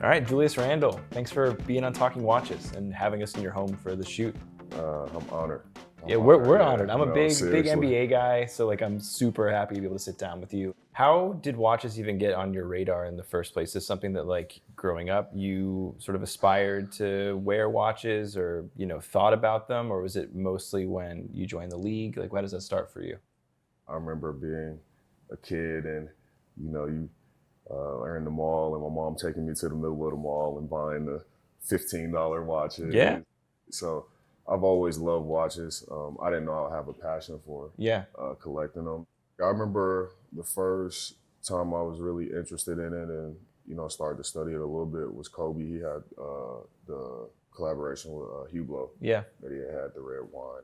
All right, Julius Randle, thanks for being on Talking Watches and having us in your home for the shoot. I'm honored. We're honored. I'm a big seriously. NBA guy, so like I'm super happy to be able to sit down with you. How did watches even get on your radar in the first place? Is this something that like growing up you sort of aspired to wear watches or, thought about them, or was it mostly when you joined the league? Like, how does that start for you? I remember being a kid and, you are in the mall and my mom taking me to the middle of the mall and buying the $15 watches. Yeah. So I've always loved watches. I didn't know I have a passion for collecting them. I remember the first time I was really interested in it and, started to study it a little bit was Kobe. He had the collaboration with Hublot. Yeah. That he had the red wine.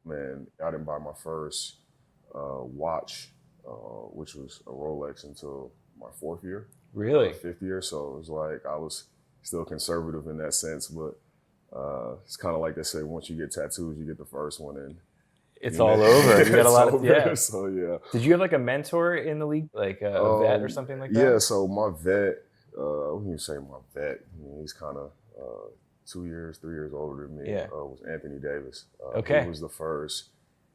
Man, I didn't buy my first watch, which was a Rolex, until my fourth year. Really? Fifth year. So it was like I was still conservative in that sense, but it's kind of like they say, once you get tattoos, you get the first one, and it's all over. You got a lot of So yeah. Did you have like a mentor in the league, like a vet or something like that? Yeah. So my vet, I wouldn't even say my vet. He's kind of 3 years older than me. Yeah. Was Anthony Davis. Okay. He was the first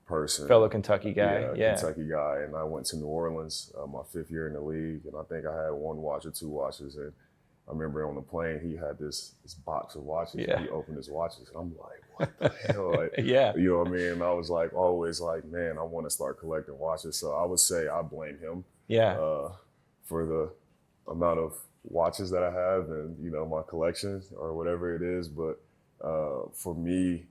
person. Fellow Kentucky guy. Yeah, Kentucky guy. And I went to New Orleans my fifth year in the league, and I think I had one watch or two watches. And I remember on the plane, he had this box of watches. Yeah. And he opened his watches, and I'm like, what the hell? Like, yeah. You know what I mean? And I was like, always like, man, I want to start collecting watches. So I would say I blame him. Yeah. For the amount of watches that I have and, my collection or whatever it is. But for me,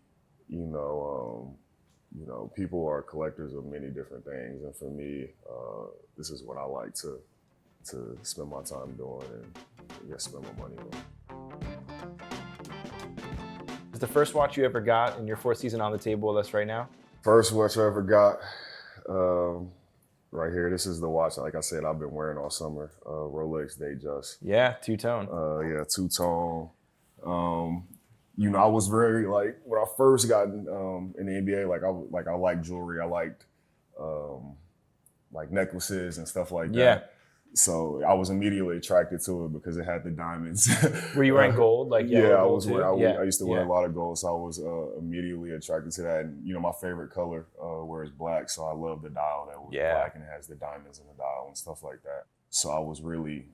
people are collectors of many different things. And for me, this is what I like to spend my time doing and spend my money on. Is the first watch you ever got in your fourth season on the table with us right now? First watch I ever got, right here. This is the watch, like I said, I've been wearing all summer. Rolex Datejust. Yeah, two-tone. Two-tone. I was very when I first got in the NBA, I liked jewelry. I liked necklaces and stuff like that. Yeah. So I was immediately attracted to it because it had the diamonds. Were you wearing gold? I used to wear Yeah. a lot of gold, so I was immediately attracted to that. And my favorite color is black, so I love the dial that was black and it has the diamonds in the dial and stuff like that. So I was really,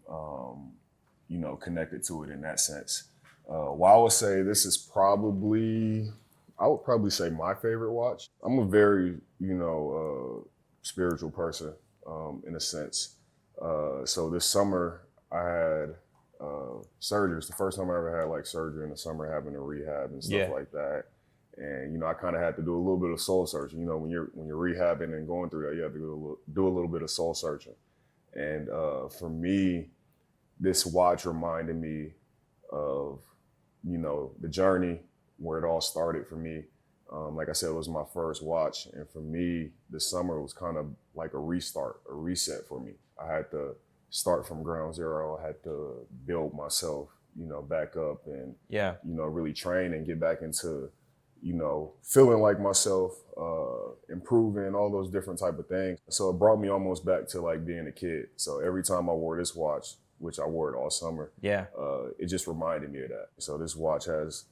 connected to it in that sense. Well, I would say this is I would probably say my favorite watch. I'm a very, spiritual person in a sense. So this summer I had surgery. It's the first time I ever had surgery in the summer, having a rehab and stuff like that. And I kind of had to do a little bit of soul searching. When you're rehabbing and going through that, you have to do a little bit of soul searching. And for me, this watch reminded me of the journey where it all started for me. Like I said, it was my first watch, and for me, this summer was kind of like a restart, a reset for me. I had to start from ground zero. I had to build myself, back up and, really train and get back into, feeling like myself, improving, all those different type of things. So it brought me almost back to being a kid. So every time I wore this watch, which I wore it all summer, it just reminded me of that. So this watch has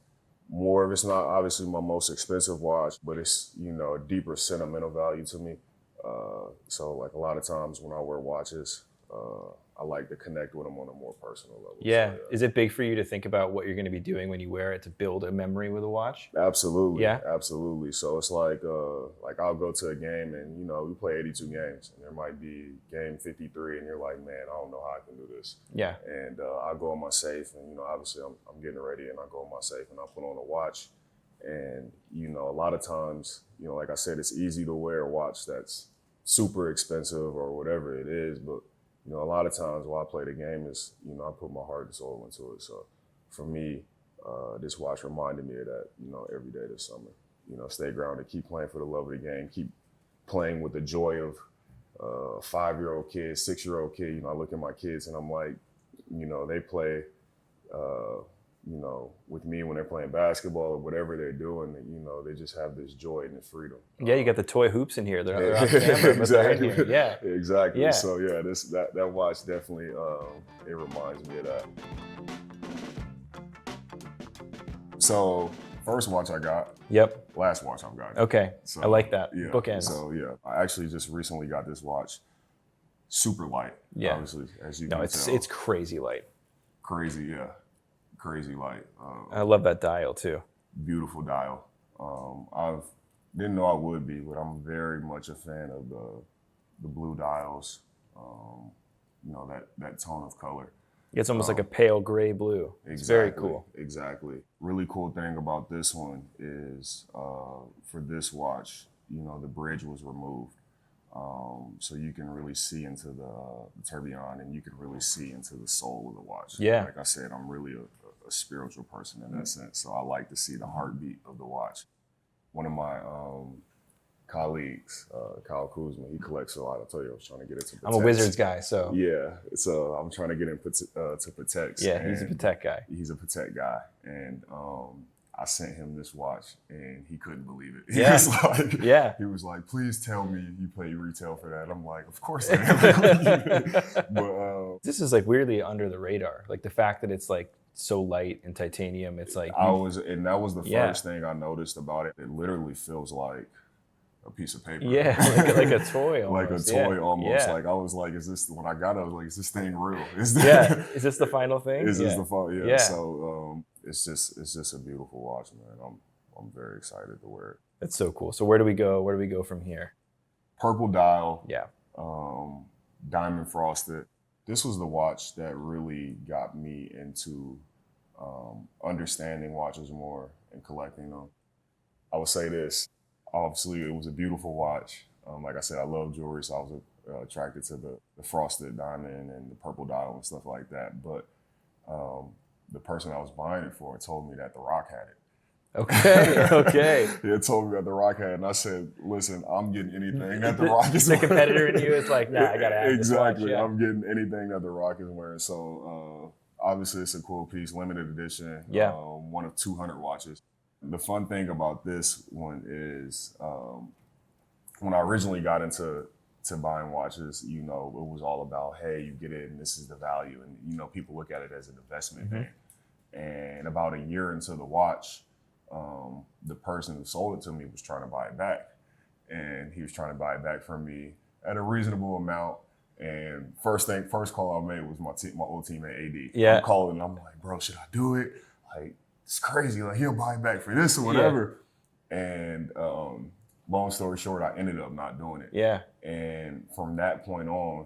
more of, it's not obviously my most expensive watch, but it's, a deeper sentimental value to me. So a lot of times when I wear watches, I like to connect with them on a more personal level. Yeah. So, Is it big for you to think about what you're going to be doing when you wear it to build a memory with a watch? Absolutely. Yeah. Absolutely. So it's like I'll go to a game and, we play 82 games and there might be game 53 and you're like, man, I don't know how I can do this. Yeah. And I go in my safe and, obviously I'm getting ready and I go in my safe and I put on a watch. And, a lot of times, like I said, it's easy to wear a watch that's super expensive or whatever it is. But, a lot of times while I play the game is, I put my heart and soul into it. So for me, this watch reminded me of that, every day this summer. Stay grounded, keep playing for the love of the game, keep playing with the joy of 5-year-old kid, 6-year-old kid. I look at my kids and I'm like, they play, with me when they're playing basketball or whatever they're doing, they just have this joy and this freedom. Yeah, you got the toy hoops in here. They're on camera, but they're in here. Yeah. Exactly. Yeah. So yeah, that watch definitely, it reminds me of that. So first watch I got, Yep. last watch I've got. Okay. So, I like that. Yeah. Bookends. So yeah, I actually just recently got this watch, super light. Yeah. Obviously, as you No, can it's tell. it's crazy light. Crazy, yeah. Crazy light. I love that dial too. Beautiful dial. I didn't know I would be, but I'm very much a fan of the blue dials. That tone of color. It's almost like a pale gray blue. It's very cool. Exactly. Really cool thing about this one is for this watch, the bridge was removed. So you can really see into the tourbillon, and you can really see into the soul of the watch. Yeah. Like I said, I'm really a spiritual person in that sense. So I like to see the heartbeat of the watch. One of my colleagues, Kyle Kuzma, he collects a lot. I told you I was trying to get into Pateks. I'm a Wizards guy, so. Yeah, so I'm trying to get into Pateks. Yeah, he's a Patek guy. He's a Patek guy, and I sent him this watch, and he couldn't believe it. He was like, please tell me you pay retail for that. I'm like, of course I am. But this is like weirdly under the radar. Like the fact that it's like so light and titanium, it's like. that was the first thing I noticed about it. It literally feels like a piece of paper. Yeah, like a toy almost. Like a toy almost. Yeah. Like I was like, is this, when I got it, I was like, is this thing real? Is this the final thing? Is this the final? Yeah. Yeah. So it's just a beautiful watch, man. I'm very excited to wear it. That's so cool. So where do we go? Where do we go from here? Purple dial. Yeah. Diamond frosted. This was the watch that really got me into understanding watches more and collecting them. I would say this. Obviously, it was a beautiful watch. Like I said, I love jewelry, so I was attracted to the frosted diamond and the purple dial and stuff like that. But the person I was buying it for told me that The Rock had it. Okay. He told me that The Rock had it, and I said, listen, I'm getting anything that The Rock is the wearing. competitor in you is like, nah, I gotta have Exactly. this watch. Yeah. I'm getting anything that The Rock is wearing. So obviously, it's a cool piece, limited edition. Yeah. One of 200 watches. The fun thing about this one is when I originally got into buying watches, it was all about, hey, you get it and this is the value. And, people look at it as an investment thing. And about a year into the watch, the person who sold it to me was trying to buy it back. And he was trying to buy it back from me at a reasonable amount. And first call I made was my old teammate AD. Yeah. I'm calling and I'm like, bro, should I do it? Like, it's crazy. Like, he'll buy it back for this or whatever. Yeah. And long story short, I ended up not doing it. Yeah. And from that point on,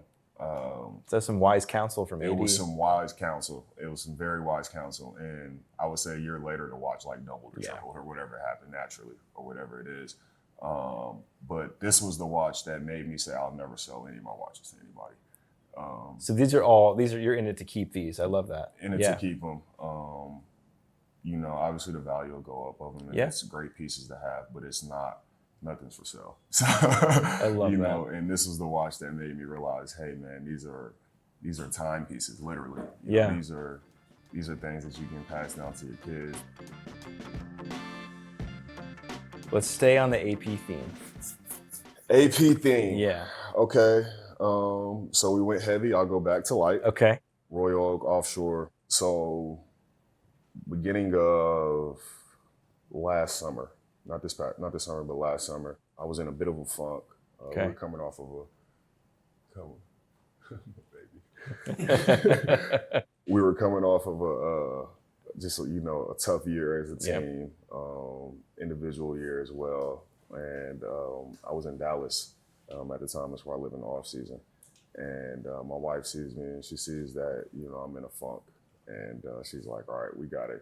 that's some wise counsel from AD. It was some wise counsel. It was some very wise counsel. And I would say a year later, the watch like doubled or tripled or whatever happened naturally or whatever it is. But this was the watch that made me say, I'll never sell any of my watches to anybody. So you're in it to keep these. I love that. In it to keep them. Obviously the value will go up of them. And it's great pieces to have, but it's nothing's for sale. So, I love that. And this was the watch that made me realize, hey man, these are timepieces, literally. These are things that you can pass down to your kids. Let's stay on the AP theme. AP theme. Yeah. Okay. So we went heavy. I'll go back to light. Okay. Royal Oak Offshore. So beginning of last summer, not this summer, but last summer, I was in a bit of a funk. We were coming off of we were coming off of a tough year as a team, individual year as well. And I was in Dallas at the time. That's where I live in the off season. And my wife sees me and she sees that, I'm in a funk. And she's like, all right, we got to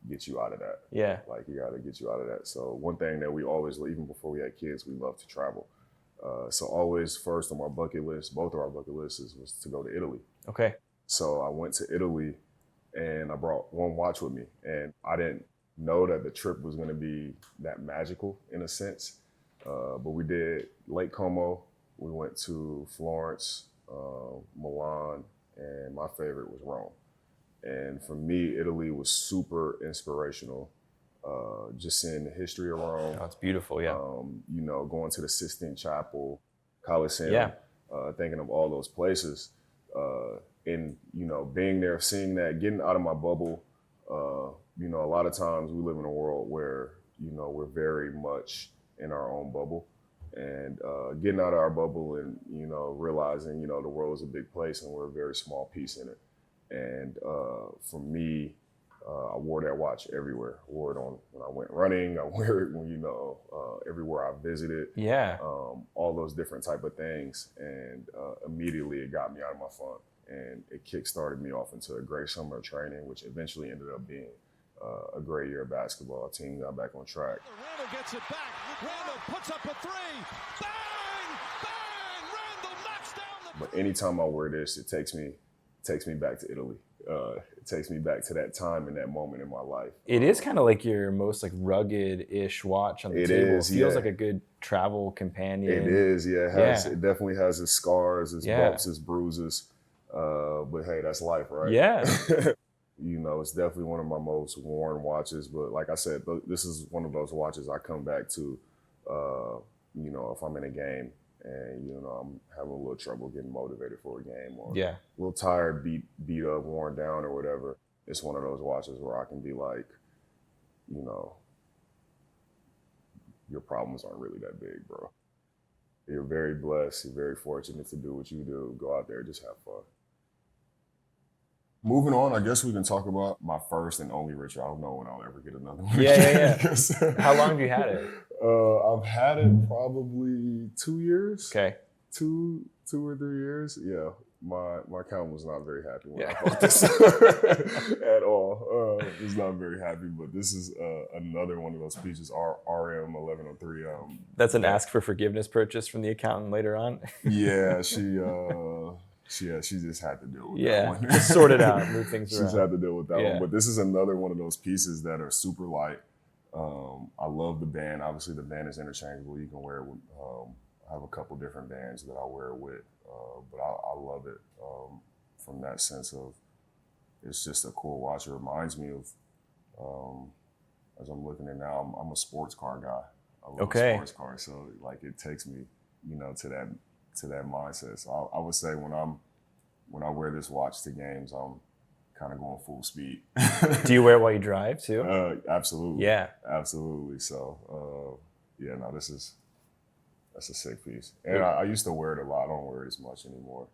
get you out of that. Yeah. Like, you got to get you out of that. So one thing that we always, even before we had kids, we love to travel. So always first on my bucket list, both of our bucket lists was to go to Italy. Okay. So I went to Italy and I brought one watch with me. And I didn't know that the trip was going to be that magical in a sense. But we did Lake Como. We went to Florence, Milan, and my favorite was Rome. And for me, Italy was super inspirational. Just seeing the history of Rome. Oh, it's beautiful, yeah. Going to the Sistine Chapel, Colosseum, thinking of all those places. And, being there, seeing that, getting out of my bubble, you know, a lot of times we live in a world where, you know, we're very much in our own bubble, and getting out of our bubble and, you know, realizing, you know, the world is a big place and we're a very small piece in it. And for me, I wore that watch everywhere. I wore it on when I went running. I wear it when, you know, everywhere I visited. Yeah. All those different type of things. And immediately it got me out of my funk. And it kick-started me off into a great summer of training, which eventually ended up being a great year of basketball. Our team got back on track. Randle gets it back. Randle puts up a three. Bang! Bang! Randle knocks down the... But anytime I wear this, it takes me back to Italy. It takes me back to that time and that moment in my life. It is kind of like your most like rugged-ish watch on the table. It feels like a good travel companion. It is, yeah. It definitely has its scars, its bumps, its bruises. But hey, that's life, right? Yeah. You know, it's definitely one of my most worn watches. But like I said, this is one of those watches I come back to, you know, if I'm in a game and, you know, I'm having a little trouble getting motivated for a game, or a little tired, beat up, worn down or whatever. It's one of those watches where I can be like, you know, your problems aren't really that big, bro. You're very blessed. You're very fortunate to do what you do. Go out there, just have fun. Moving on, I guess we can talk about my first and only Richard. I don't know when I'll ever get another one. Yeah. How long have you had it? I've had it probably 2 years. Okay. Two or 3 years. Yeah. My count was not very happy when I bought this at all. Was not very happy, but this is another one of those pieces, RM 1103. That's an ask for forgiveness purchase from the accountant later on. Yeah, she just had to deal with that one. Just sort it out, move things around. She's had to deal with that one. But this is another one of those pieces that are super light. I love the band. Obviously, the band is interchangeable. You can wear it with, I have a couple different bands that I wear it with. But I love it from that sense of it's just a cool watch. It reminds me of, as I'm looking at it now, I'm a sports car guy. I love sports cars. So like it takes me, you know, to that mindset. So I would say when I wear this watch to games, I'm kind of going full speed. Do you wear it while you drive too? Absolutely. Yeah. Absolutely. So that's a sick piece. And I used to wear it a lot. I don't wear it as much anymore.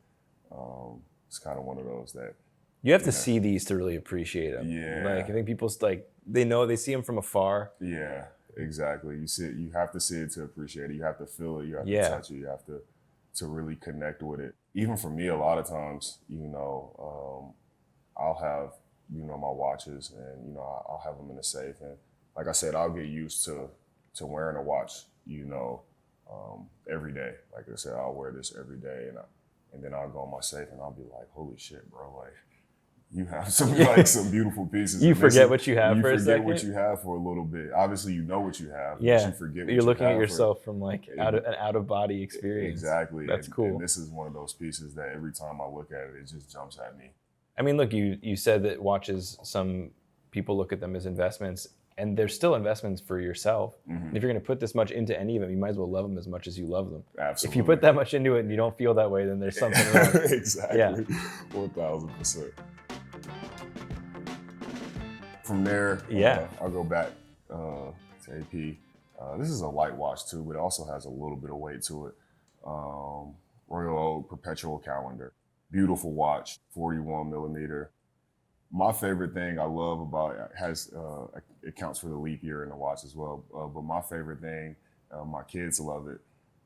It's kind of one of those that you have to see these to really appreciate them. Yeah. Like I think people like they see them from afar. Yeah, exactly. You have to see it to appreciate it. You have to feel it. You have to touch it. You have to really connect with it. Even for me, a lot of times, you know, I'll have, you know, my watches and, you know, I'll have them in the safe. And like I said, I'll get used to wearing a watch, you know, every day. Like I said, I'll wear this every day, and then I'll go in my safe and I'll be like, holy shit, bro, like you have some beautiful pieces. You forget what you have for a second. You forget what you have for a little bit. Obviously, you know what you have. Yeah, but you forget. You're looking at yourself from like an out of body experience. Exactly. That's cool. And this is one of those pieces that every time I look at it, it just jumps at me. I mean, look, you said that watches, some people look at them as investments, and they're still investments for yourself. Mm-hmm. And if you're going to put this much into any of them, you might as well love them as much as you love them. Absolutely. If you put that much into it and you don't feel that way, then there's something wrong. Exactly. Yeah. 1000%. From there, I'll go back to AP. This is a light watch too, but it also has a little bit of weight to it. Royal Oak Perpetual Calendar. Beautiful watch, 41 millimeter. My favorite thing I love about it it counts for the leap year in the watch as well. But my favorite thing, my kids love it.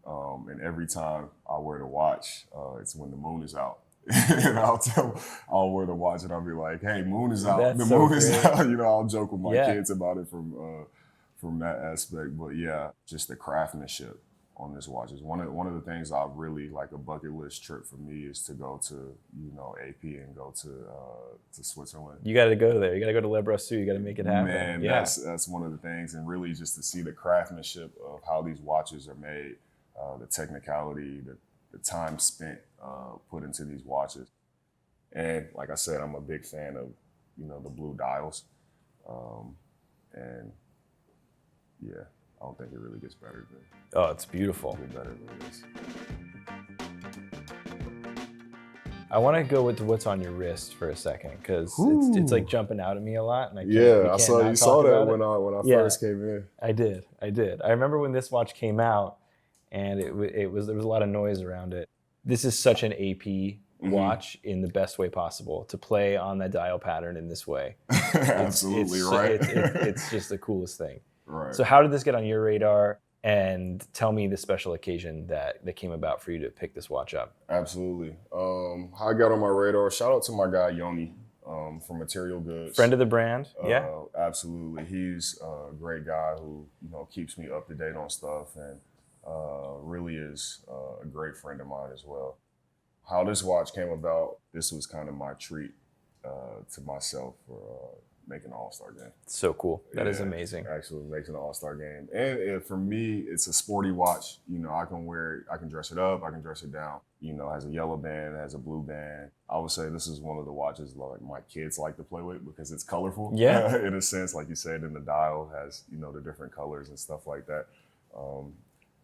And every time I wear the watch, it's when the moon is out. And I'll wear the watch and I'll be like, hey, moon is out. That's the moon is out. You know, I'll joke with my kids about it from that aspect. But yeah, just the craftsmanship on this watch is one of the things I really like. A bucket list trip for me is to go to, you know, AP and go to Switzerland. You got to go there. You got to go to Le Brassus. You got to make it happen. Man, that's one of the things, and really just to see the craftsmanship of how these watches are made, the technicality, the time spent put into these watches. And like I said, I'm a big fan of, you know, the blue dials, and yeah. I don't think it really gets better than. Oh, it's beautiful. Better than this. I want to go with what's on your wrist for a second because it's like jumping out at me a lot, and I can't. Yeah, I saw you saw that when I first came in. I did. I remember when this watch came out, and there was a lot of noise around it. This is such an AP watch in the best way possible to play on that dial pattern in this way. Absolutely right. It's just the coolest thing. Right. So how did this get on your radar? And tell me the special occasion that came about for you to pick this watch up. Absolutely. How I got on my radar, shout out to my guy Yoni from Material Goods. Friend of the brand, yeah. Absolutely. He's a great guy who, keeps me up to date on stuff and really is a great friend of mine as well. How this watch came about, this was kind of my treat to myself for making an All-Star game. So cool. That is amazing. Actually making an All-Star game. And for me, it's a sporty watch. I can wear it, I can dress it up, I can dress it down. It has a yellow band, it has a blue band. I would say this is one of the watches like my kids like to play with because it's colorful. Yeah. In a sense, like you said, and the dial has, the different colors and stuff like that.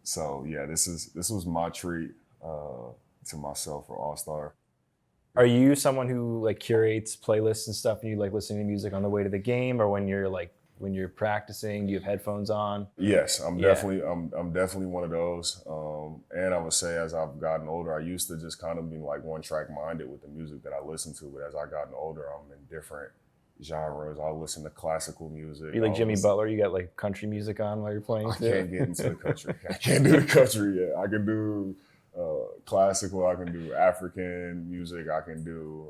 So yeah, this was my treat to myself for All-Star. Are you someone who like curates playlists and stuff and you like listening to music on the way to the game, or when you're practicing, do you have headphones on? Yes, I'm definitely one of those. And I would say as I've gotten older, I used to just kind of be like one track minded with the music that I listen to. But as I've gotten older, I'm in different genres. I'll listen to classical music. You like Jimmy Butler? You got like country music on while you're playing? I can't get into the country. I can't do the country yet. I can do classical, I can do African music, I can do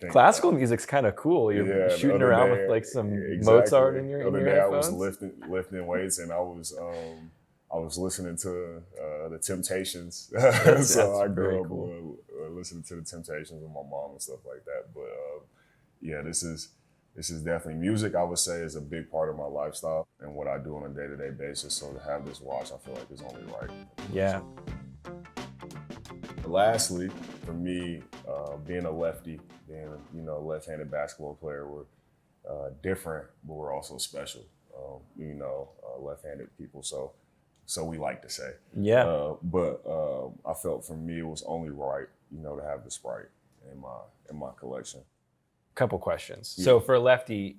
classical music's kind of cool. You're shooting around with like some Mozart in your headphones. The other day I was lifting weights and I was listening to the Temptations. So I grew up listening to the Temptations with my mom and stuff like that. But yeah, this is definitely music. I would say is a big part of my lifestyle and what I do on a day-to-day basis. So to have this watch, I feel like is only right. Yeah. Lastly, for me, being a lefty, being a left-handed basketball player, we're different, but we're also special. Left-handed people, so we like to say. Yeah. But I felt for me it was only right, to have the Sprite in my collection. Couple questions. Yeah. So for a lefty,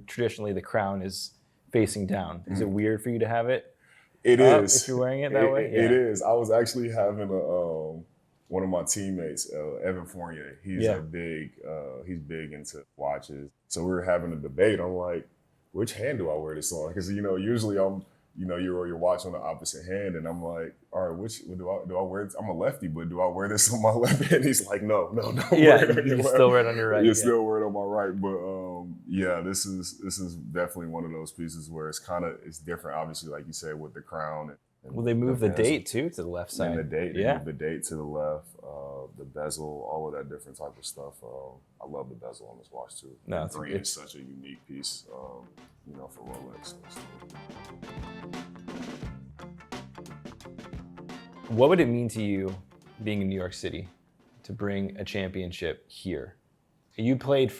traditionally the crown is facing down. Is it weird for you to have it? It is. If you're wearing it that way? It is. I was actually having one of my teammates, Evan Fournier. He's big into watches. So we were having a debate. I'm like, which hand do I wear this on? Because usually you roll your watch on the opposite hand, and I'm like, all right, which do I wear? I'm a lefty, but do I wear this on my left hand? He's like, no. Yeah, you still wear it on your right. You still wear it on my right, but this is definitely one of those pieces where it's different. Obviously, like you said, with the crown. Well, they moved the date too to the left side. And the date, they moved the date to the left, the bezel, all of that different type of stuff. I love the bezel on this watch too. No, green is such a unique piece, for Rolex. What would it mean to you, being in New York City, to bring a championship here? You played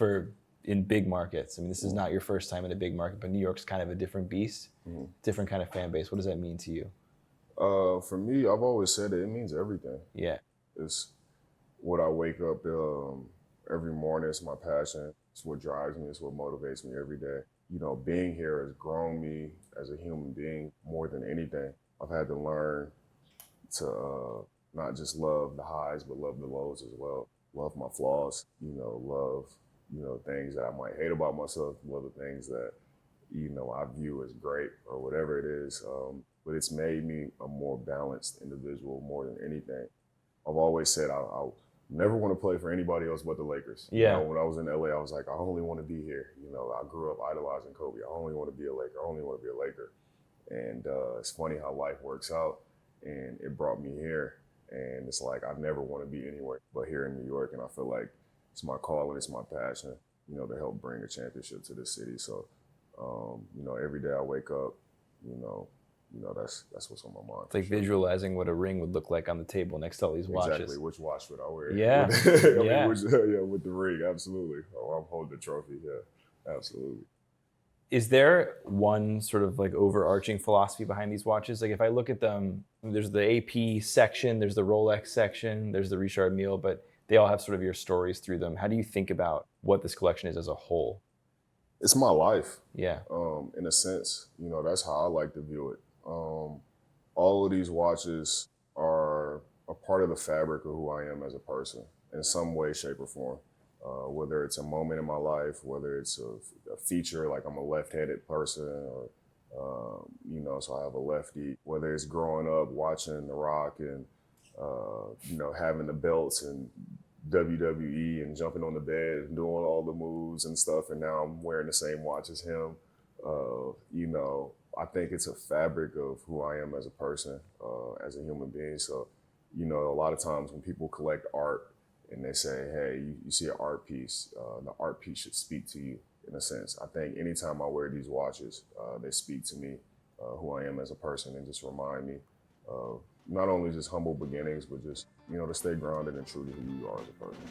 in big markets. I mean, this is not your first time in a big market, but New York's kind of a different beast, different kind of fan base. What does that mean to you? For me, I've always said it means everything. Yeah. It's what I wake up every morning. It's my passion. It's what drives me. It's what motivates me every day. Being here has grown me as a human being more than anything. I've had to learn to not just love the highs, but love the lows as well. Love my flaws, love, things that I might hate about myself, love the things that, I view as great or whatever it is. But it's made me a more balanced individual more than anything. I've always said I never want to play for anybody else but the Lakers. Yeah. When I was in LA, I was like, I only want to be here. I grew up idolizing Kobe. I only want to be a Laker. I only want to be a Laker. And it's funny how life works out. And it brought me here. And it's like, I never want to be anywhere but here in New York. And I feel like it's my calling, it's my passion, to help bring a championship to this city. So, every day I wake up, that's what's on my mind. It's like visualizing what a ring would look like on the table next to all these watches. Exactly. Which watch would I wear? Yeah. With the ring, absolutely. Oh, I'm holding the trophy. Yeah, absolutely. Is there one sort of like overarching philosophy behind these watches? Like if I look at them, there's the AP section, there's the Rolex section, there's the Richard Mille, but they all have sort of your stories through them. How do you think about what this collection is as a whole? It's my life. Yeah. In a sense, that's how I like to view it. All of these watches are a part of the fabric of who I am as a person in some way, shape, or form. Whether it's a moment in my life, whether it's a feature, like I'm a left-handed person, or so I have a lefty. Whether it's growing up watching The Rock and having the belts and WWE and jumping on the bed and doing all the moves and stuff, and now I'm wearing the same watch as him. I think it's a fabric of who I am as a person, as a human being. So, a lot of times when people collect art and they say, hey, you see an art piece, the art piece should speak to you in a sense. I think anytime I wear these watches, they speak to me, who I am as a person, and just remind me of not only just humble beginnings, but just, to stay grounded and true to who you are as a person.